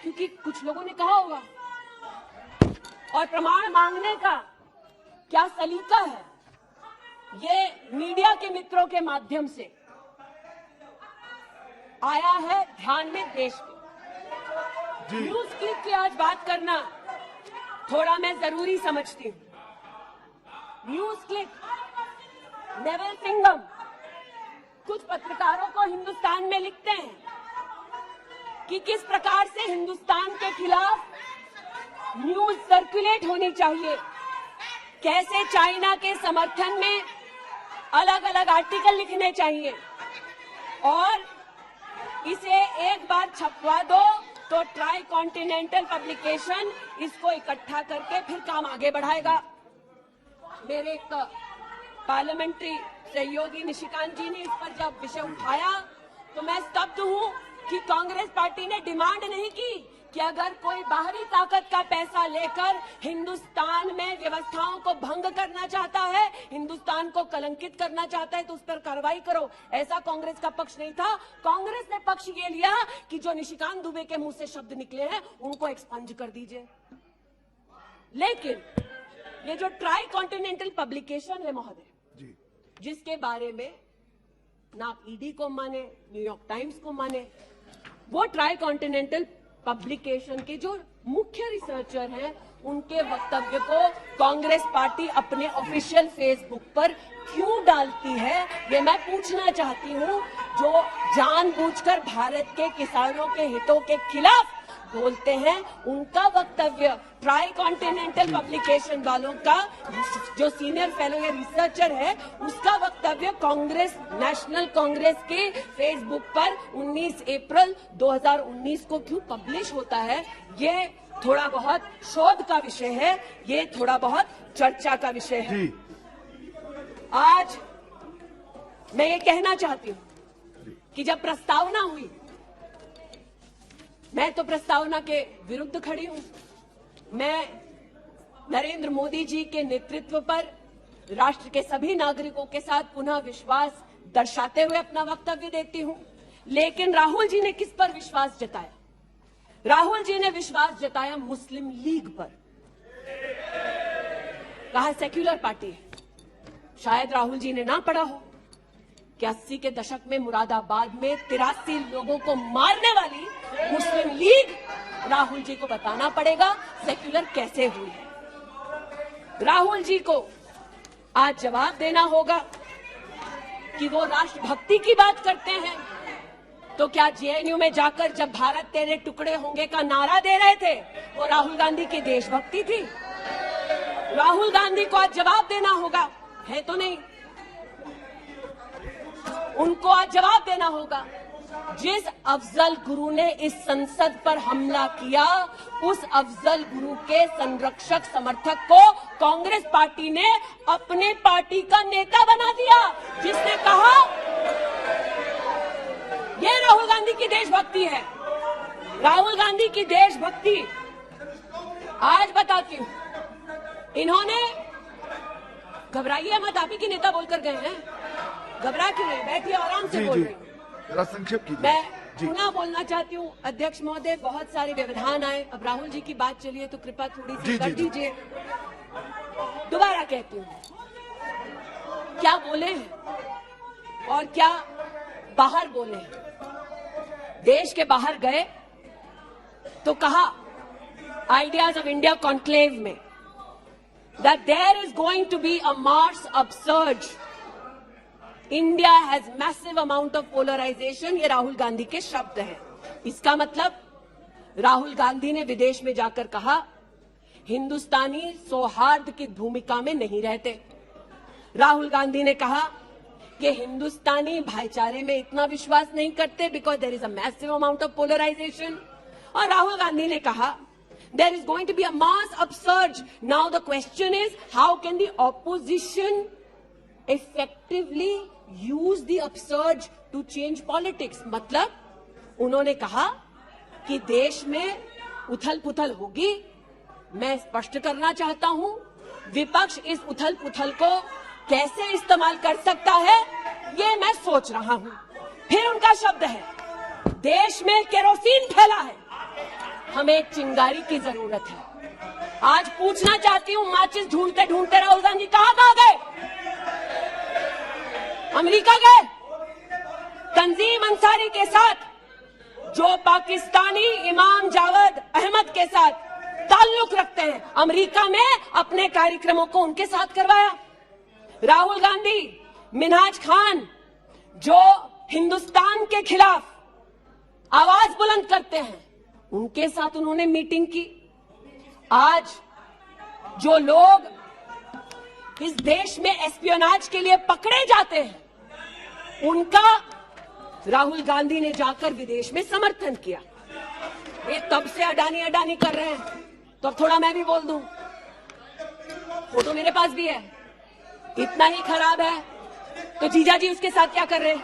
क्योंकि कुछ लोगों ने कहा होगा। और प्रमाण मांगने का क्या सलीका है, ये मीडिया के मित्रों के माध्यम से आया है ध्यान में देश के। न्यूज क्लिक की आज बात करना थोड़ा मैं जरूरी समझती हूं। न्यूज क्लिक, नेवल सिंघम कुछ पत्रकारों को हिंदुस्तान में लिखते हैं कि किस प्रकार से हिंदुस्तान के खिलाफ न्यूज सर्कुलेट होनी चाहिए, कैसे चाइना के समर्थन में अलग अलग आर्टिकल लिखने चाहिए और इसे एक बार छपवा दो तो ट्राई कॉन्टिनेंटल पब्लिकेशन इसको इकट्ठा करके फिर काम आगे बढ़ाएगा। मेरे एक पार्लियामेंट्री सहयोगी निशिकांत जी ने इस पर जब विषय उठाया तो मैं स्तब्ध हूं कि कांग्रेस पार्टी ने डिमांड नहीं की कि अगर कोई बाहरी ताकत का पैसा लेकर हिंदुस्तान में व्यवस्थाओं को भंग करना चाहता है, हिंदुस्तान को कलंकित करना चाहता है तो उस पर कार्रवाई करो। ऐसा कांग्रेस का पक्ष नहीं था। कांग्रेस ने पक्ष ये लिया कि जो निशिकांत दुबे के मुंह से शब्द निकले हैं उनको एक्सपंज कर दीजिए। लेकिन ये जो ट्राई कॉन्टिनेंटल पब्लिकेशन है महोदय, जिसके बारे में ना ईडी को माने, न्यूयॉर्क टाइम्स को माने, वो ट्राई कॉन्टिनेंटल पब्लिकेशन के जो मुख्य रिसर्चर हैं उनके वक्तव्य को कांग्रेस पार्टी अपने ऑफिशियल फेसबुक पर क्यों डालती है, ये मैं पूछना चाहती हूं। जो जानबूझकर भारत के किसानों के हितों के खिलाफ बोलते हैं, उनका वक्तव्य ट्राई कॉन्टिनेंटल पब्लिकेशन वालों का जो सीनियर फेलो या रिसर्चर है, उसका वक्तव्य कांग्रेस, नेशनल कांग्रेस के फेसबुक पर 19 अप्रैल 2019 को क्यों पब्लिश होता है, ये थोड़ा बहुत शोध का विषय है, ये थोड़ा बहुत चर्चा का विषय है। आज मैं ये कहना चाहती हूं कि जब प्रस्तावना हुई, मैं तो प्रस्तावना के विरुद्ध खड़ी हूं। मैं नरेंद्र मोदी जी के नेतृत्व पर राष्ट्र के सभी नागरिकों के साथ पुनः विश्वास दर्शाते हुए अपना वक्तव्य देती हूं। लेकिन राहुल जी ने किस पर विश्वास जताया? राहुल जी ने विश्वास जताया मुस्लिम लीग पर। कहा सेक्युलर पार्टी है। शायद राहुल जी ने ना पढ़ा हो कि 80 के दशक में मुरादाबाद में 83 लोगों को मारने वाली मुस्लिम लीग, राहुल जी को बताना पड़ेगा सेक्युलर कैसे हुई है। राहुल जी को आज जवाब देना होगा कि वो राष्ट्रभक्ति की बात करते हैं तो क्या जेएनयू में जाकर जब भारत तेरे टुकड़े होंगे का नारा दे रहे थे वो राहुल गांधी की देशभक्ति थी? राहुल गांधी को आज जवाब देना होगा, है तो नहीं? उनको आज जवाब देना होगा। जिस अफजल गुरु ने इस संसद पर हमला किया, उस अफजल गुरु के संरक्षक समर्थक को कांग्रेस पार्टी ने अपने पार्टी का नेता बना दिया, जिसने कहा ये राहुल गांधी की देशभक्ति है। राहुल गांधी की देशभक्ति आज बताती हूं। इन्होंने, घबराइए मत, आप ही के नेता बोलकर गए हैं, घबरा क्यों नहीं, बैठिए आराम से बोल रही हूं। संक्षेप कीजिए। मैं पुनः बोलना चाहती हूँ अध्यक्ष महोदय, बहुत सारे व्यवधान आए, अब राहुल जी की बात चलिए तो कृपा थोड़ी सी कर दीजिए। दोबारा कहती हूँ, क्या बोले हैं और क्या बाहर बोले हैं। देश के बाहर गए तो कहा आइडियाज ऑफ इंडिया कॉन्क्लेव में that there is going to be a Mars upsurge. India has massive amount of polarization. ये राहुल गांधी के शब्द हैं। इसका मतलब राहुल गांधी ने विदेश में जाकर कहा हिंदुस्तानी सौहार्द की भूमिका में नहीं रहते। राहुल गांधी ने कहा कि हिंदुस्तानी भाईचारे में इतना विश्वास नहीं करते because there is a massive amount of polarization. और राहुल गांधी ने कहा there is going to be a mass upsurge. Now the question is, how can the opposition effectively use the upsurge to change politics? मतलब उन्होंने कहा कि देश में उथल पुथल होगी। मैं स्पष्ट करना चाहता हूं, विपक्ष इस उथल पुथल को कैसे इस्तेमाल कर सकता है, ये मैं सोच रहा हूं। फिर उनका शब्द है, देश में केरोसिन फैला है, हमें एक चिंगारी की जरूरत है। आज पूछना चाहती हूं, माचिस ढूंढते ढूंढते राहुल गांधी कहां गए? अमेरिका गए? तंजीम अंसारी के साथ, जो पाकिस्तानी इमाम जावेद अहमद के साथ ताल्लुक रखते हैं, अमेरिका में अपने कार्यक्रमों को उनके साथ करवाया। राहुल गांधी, मिन्हाज खान, जो हिंदुस्तान के खिलाफ आवाज बुलंद करते हैं, उनके साथ उन्होंने मीटिंग की। आज जो लोग इस देश में एस्पियोनाज के लिए पकड़े जाते हैं, उनका राहुल गांधी ने जाकर विदेश में समर्थन किया। ये तब से अडानी अडानी कर रहे हैं, तो अब थोड़ा मैं भी बोल दूं। फोटो मेरे पास भी है। इतना ही खराब है तो जीजा जी उसके साथ क्या कर रहे हैं?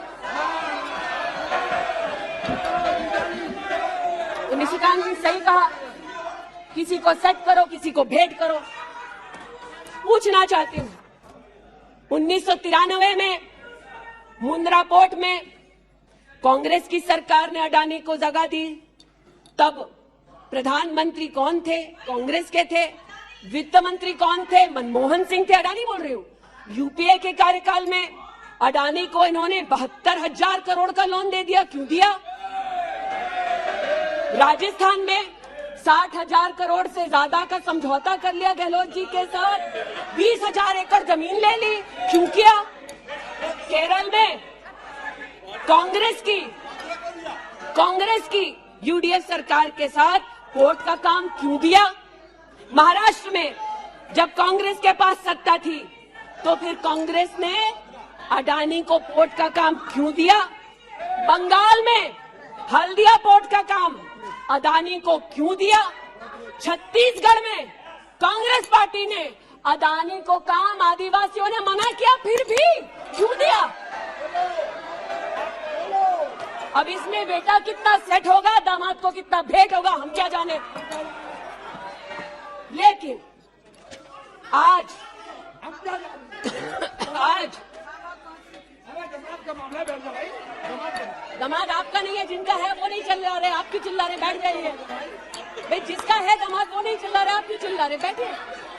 निशिकांत जी सही कहा, किसी को सेट करो, किसी को भेंट करो। पूछना चाहती हूं, 1993 में मुंद्रा पोर्ट में कांग्रेस की सरकार ने अडानी को जगह दी। तब प्रधानमंत्री कौन थे? कांग्रेस के थे। वित्त मंत्री कौन थे? मनमोहन सिंह थे। अडानी बोल रही हूं। यूपीए के कार्यकाल में अडानी को इन्होंने 72,000 करोड़ का लोन दे दिया। क्यों दिया? राजस्थान में 60,000 करोड़ से ज्यादा का समझौता कर लिया गहलोत जी के साथ। 20,000 एकड़ जमीन ले ली। क्यों किया? केरल में कांग्रेस की यूडीएफ सरकार के साथ पोर्ट का काम क्यों दिया? महाराष्ट्र में जब कांग्रेस के पास सत्ता थी, तो फिर कांग्रेस ने अडानी को पोर्ट का काम क्यों दिया? बंगाल में हल्दिया पोर्ट का काम अडानी को क्यों दिया? छत्तीसगढ़ में कांग्रेस पार्टी ने अडानी को काम आदिवासियों ने मना किया, फिर भी क्यों दिया? अब इसमें बेटा कितना सेट होगा, दामाद को कितना भेंट होगा, हम क्या जाने। लेकिन आज दामाद आपका नहीं है, जिनका है वो नहीं चिल्ला रहे, आप क्यों चिल्ला रहे? बैठ जाइए भाई, जिसका है दामाद वो नहीं चिल्ला रहे, आप क्यों चिल्ला रहे? बैठिए।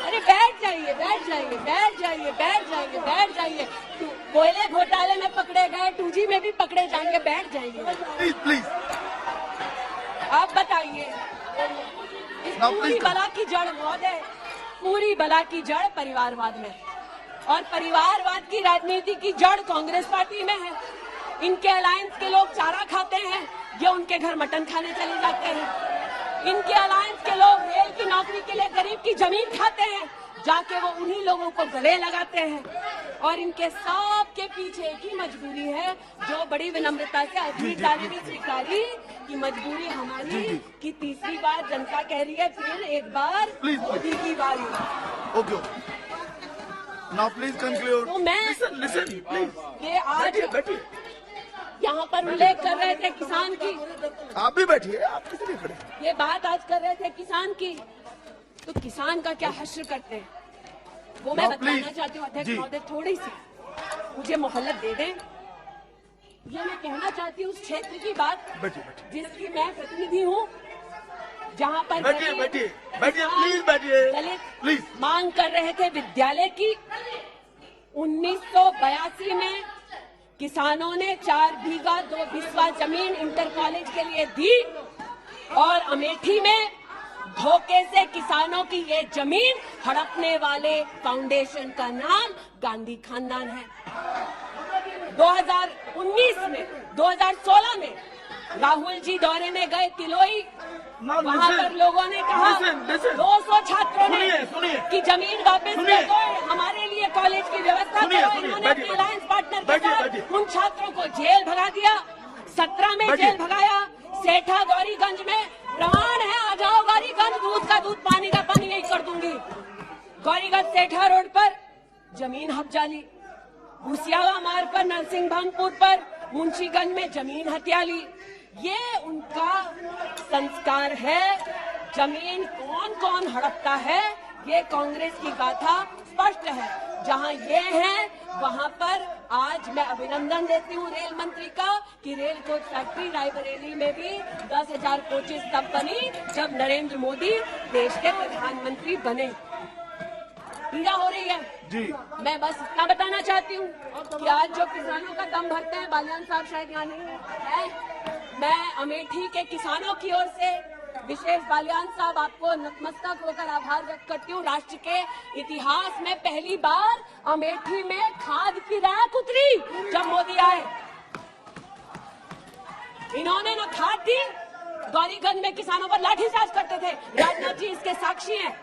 अरे बैठ जाइए, बैठ जाइए, बैठ जाइए, बैठ जाइए, बैठ जाइए। कोयले घोटाले में पकड़े गए, 2G में भी पकड़े जाएंगे, बैठ जाइए। प्लीज आप बताइए, इस पूरी बला की जड़ महोदय, पूरी बला की जड़ परिवारवाद में। और परिवारवाद की राजनीति की जड़ कांग्रेस पार्टी में है। इनके अलायंस के लोग चारा खाते हैं, ये उनके घर मटन खाने चले जाते हैं। इनके अलायंस के लोग रेल की नौकरी के लिए गरीब की जमीन खाते हैं, जाके वो उन्हीं लोगों को गले लगाते हैं। और इनके सब के पीछे एक ही मजबूरी है, जो बड़ी विनम्रता से अभी डाली भी स्वीकारी कि मजबूरी हमारी कि तीसरी बार जनता कह रही है फिर एक बार मोदी की बारी। Okay, now please conclude. तो मैं लिसन प्लीज। ये आज यहाँ पर उल्लेख कर रहे थे किसान की, आप भी बैठिए, आप किस लिए खड़े? ये बात आज कर रहे थे किसान की, तो किसान का क्या हश्र करते हैं वो मैं बताना चाहती हूँ अध्यक्ष महोदय। थोड़ी सी मुझे मोहलत दे दें। ये मैं कहना चाहती हूँ उस क्षेत्र की बात जिसकी मैं प्रतिनिधि हूँ, जहाँ पर बैठिए प्लीज, बैठिए दलित प्लीज। मांग कर रहे थे विद्यालय की। 1982 में किसानों ने 4 बीघा 2 बिस्वा जमीन इंटर कॉलेज के लिए दी और अमेठी में धोखे से किसानों की ये जमीन हड़पने वाले फाउंडेशन का नाम गांधी खानदान है। 2016 में राहुल जी दौरे में गए तिलोई, वहाँ पर लोगों ने कहा 200 छात्रों ने कि जमीन वापस दे दो, हमारे लिए कॉलेज की व्यवस्था करो। इन्होंने अपने अलायंस पार्टनर के साथ उन छात्रों को जेल भगा दिया। 17 में जेल भगाया। सेठा गौरीगंज में प्रमाण है, आ जाओ गौरीगंज, दूध का दूध पानी का पानी यही कर दूंगी। गौरीगंज सेठा रोड पर जमीन हब्जा ली। भूसियावा मार्ग पर नरसिंह भंगपुर पर मुंशीगंज में जमीन हत्या ली। ये उनका संस्कार है। जमीन कौन कौन हड़पता है ये कांग्रेस की गाथा स्पष्ट है। जहां ये है वहां पर आज मैं अभिनंदन देती हूँ रेल मंत्री का कि रेल कोच फैक्ट्री रायबरेली में भी 10,000 कोचेस तब बनी जब नरेंद्र मोदी देश के प्रधानमंत्री बने। पीड़ा हो रही है जी। मैं बस इतना बताना चाहती हूँ कि आज जो किसानों का दम भरते हैं, बालियान साहब शायद यहाँ नहीं है, मैं अमेठी के किसानों की ओर से विशेष बालियान साहब आपको नतमस्तक होकर आभार व्यक्त करती हूँ। राष्ट्र के इतिहास में पहली बार अमेठी में खाद की रैक उतरी जब मोदी आए। इन्होंने न खाद दी, गौरीगंज में किसानों पर लाठीचार्ज करते थे, राजनाथ जी इसके साक्षी हैं।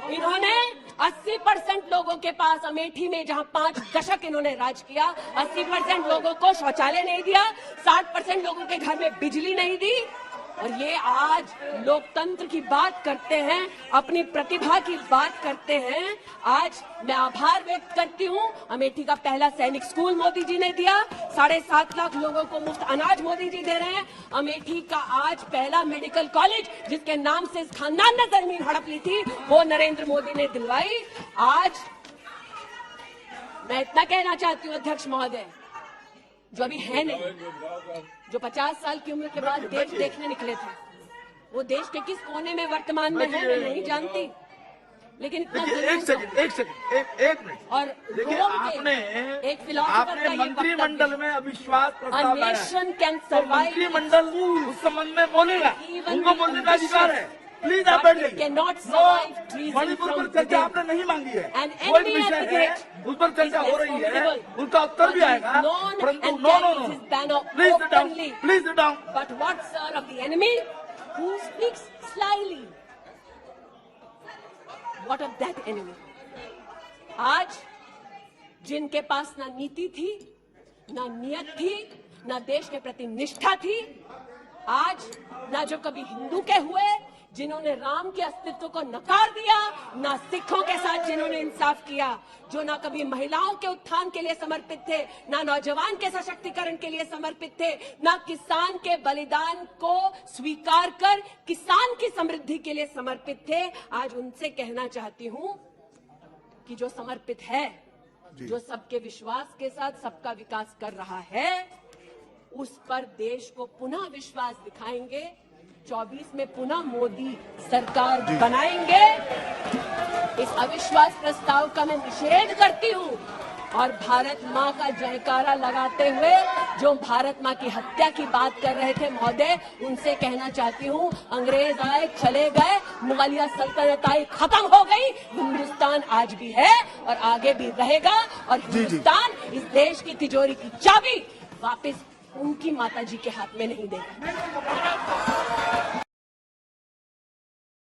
इन्होंने 80% लोगों के पास अमेठी में जहां 5 दशक इन्होंने राज किया, 80% लोगों को शौचालय नहीं दिया, 60% लोगों के घर में बिजली नहीं दी। और ये आज लोकतंत्र की बात करते हैं, अपनी प्रतिभा की बात करते हैं। आज मैं आभार व्यक्त करती हूँ, अमेठी का पहला सैनिक स्कूल मोदी जी ने दिया, 7.5 लाख लोगों को मुफ्त अनाज मोदी जी दे रहे हैं। अमेठी का आज पहला मेडिकल कॉलेज जिसके नाम से इस खानदान ने जमीन हड़प ली थी वो नरेंद्र मोदी ने दिलवाई। आज मैं इतना कहना चाहती हूँ अध्यक्ष महोदय, जो अभी है नहीं, जो 50 साल की उम्र के बाद देश देखने निकले थे, वो देश के किस कोने में वर्तमान में है मैं नहीं जानती, लेकिन इतना एक मिनट। और देखिए आपने एक मंत्रिमंडल में अविश्वास प्रस्ताव लाया है। मंत्रिमंडल उस संबंध में बोलेगा, उनको बोलने का अधिकार है। प्लीज आप बैठ जाइए। मणिपुर पर चर्चा आपने नहीं मांगी है, वो एक विषय है, उस पर चर्चा हो रही है, उसका उत्तर भी आएगा, परंतु no please sit down. But what, sir, of the enemy who speaks slyly? What of that enemy? आज जिनके पास ना नीति थी, ना नियत थी, ना देश के प्रति निष्ठा थी, आज ना जो कभी हिंदू के हुए, जिन्होंने राम के अस्तित्व को नकार दिया, ना सिखों के साथ जिन्होंने इंसाफ किया, जो ना कभी महिलाओं के उत्थान के लिए समर्पित थे, ना नौजवान के सशक्तिकरण के लिए समर्पित थे, ना किसान के बलिदान को स्वीकार कर किसान की समृद्धि के लिए समर्पित थे। आज उनसे कहना चाहती हूँ कि जो समर्पित है, जो सबके विश्वास के साथ सबका विकास कर रहा है, उस पर देश को पुनः विश्वास दिखाएंगे। 24 में पुनः मोदी सरकार बनाएंगे। इस अविश्वास प्रस्ताव का मैं निषेध करती हूँ और भारत माँ का जयकारा लगाते हुए जो भारत माँ की हत्या की बात कर रहे थे महोदय, उनसे कहना चाहती हूँ, अंग्रेज आए चले गए, मुगलिया सल्तनत आई खत्म हो गई, हिंदुस्तान आज भी है और आगे भी रहेगा। और हिंदुस्तान इस देश की तिजोरी की चाबी वापस उनकी माताजी के हाथ में नहीं देगा।